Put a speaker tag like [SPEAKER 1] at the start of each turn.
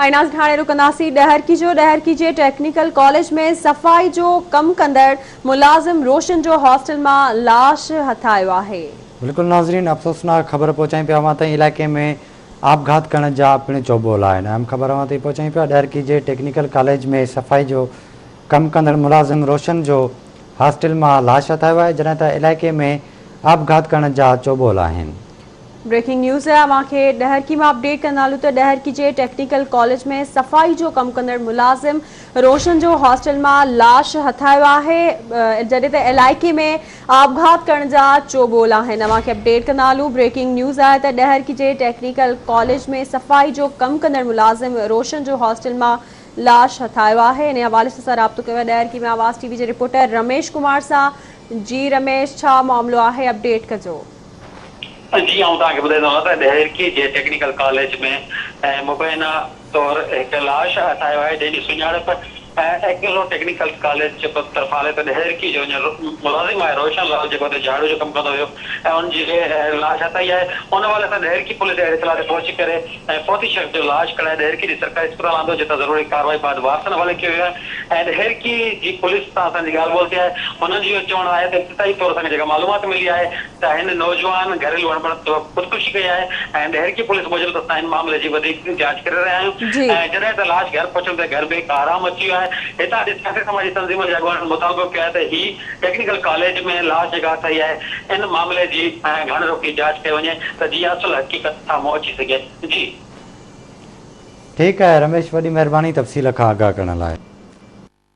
[SPEAKER 1] आईनाज़ हाणे रुकंदासीं ॾहरकी जे technical college में सफ़ाई जो कम कंदड़ मुलाज़िम रोशन जो हॉस्टल में लाश हथायो आहे।
[SPEAKER 2] बिल्कुल नाज़रीन, अफ़सोसनाक ख़बर पहुचाई पिया अवां ताईं इलाइक़े में आपघात करण जा पिण चौबोल आहिनि। अहम ख़बर अवां ताईं पहुचाई पिया ॾहरकी जे टेक्निकल कॉलेज में सफ़ाई जो कम कंदड़ मुलाज़िम रोशन जो हॉस्टल में लाश हथायो आहे, जॾहिं त इलाइक़े में आपघात करण जा चौबोल आहिनि।
[SPEAKER 1] ब्रेकिंग न्यूज़ है अवांखे ॾहरकी में अपडेट कंदालू तो ॾहरकी जे टेक्निकल कॉलेज में सफ़ाई जो कम कंदड़ मुलाजिम रोशन जो हॉस्टल में लाश हथायो आहे, जॾहिं त इलाइक़े में आपघात करण जा चौबोल आहिनि। अवांखे अपडेट कंदालू। ब्रेकिंग न्यूज़ है तो ॾहरकी जे टेक्निकल कॉलेज में सफ़ाई जो कम कंदड़ मुलाजिम रोशन जो हॉस्टल में लाश हथायो आहे। इन हवाले से राब्तो कयो ॾहरकी में आवाज़ टीवी के रिपोर्टर रमेश कुमार सां। जी रमेश, छा मामलो है, अपडेट कजो।
[SPEAKER 3] जी ॾहरकी जे टेक्निकल कॉलेज में मुबैना तौर एक लाश हथायो आहे, जंहिंजी सुञाणप एक्लो टेक्निकल कॉलेज जे तरफ़ हाले तो ॾहरकी जो मुलाज़िम आहे रोशन लाल, जेको झाड़ू जो कम कंदो हुयो ऐं उनजी लाश हथाई आहे। उन वाले सां ॾहरकी पुलिस इतला ते पहुची करे फौती शख्स जो लाश कढाए ॾहरकी जी सरकारी अस्पताल आंदो, जितां ज़रूरी कार्रवाई बाद वारसन हवाले कयो वियो आहे। ऐं ॾहरकी जी पुलिस सां असांजी ॻाल्हि ॿोल थी आहे, हुननि जो चवणु आहे त इब्तिदाई तौर असांखे जेका मालूमात मिली आहे त हिन नौजवान घरेलू अणबण ख़ुदकुशी कई आहे ऐं ॾहरकी पुलिस मूजिब असां हिन मामले जी वधीक जांच करे रहिया आहियूं। ऐं जॾहिं त लाश घर पहुचण ते घर में हिकु आराम अची वियो आहे। हितां सियासी समाजी तंज़ीमुनि जे अॻुवाननि मुतालबो कयो आहे त ही टेक्निकल कॉलेज में लाश जेका अथई आहे इन मामले जी घण रोकी जांच कई वञे त जीअं असुल हक़ीक़त साम्हूं अची सघे। जी
[SPEAKER 2] ठीक है रमेश, वॾी महिरबानी तफ़सील खां आगाह करण लाइ।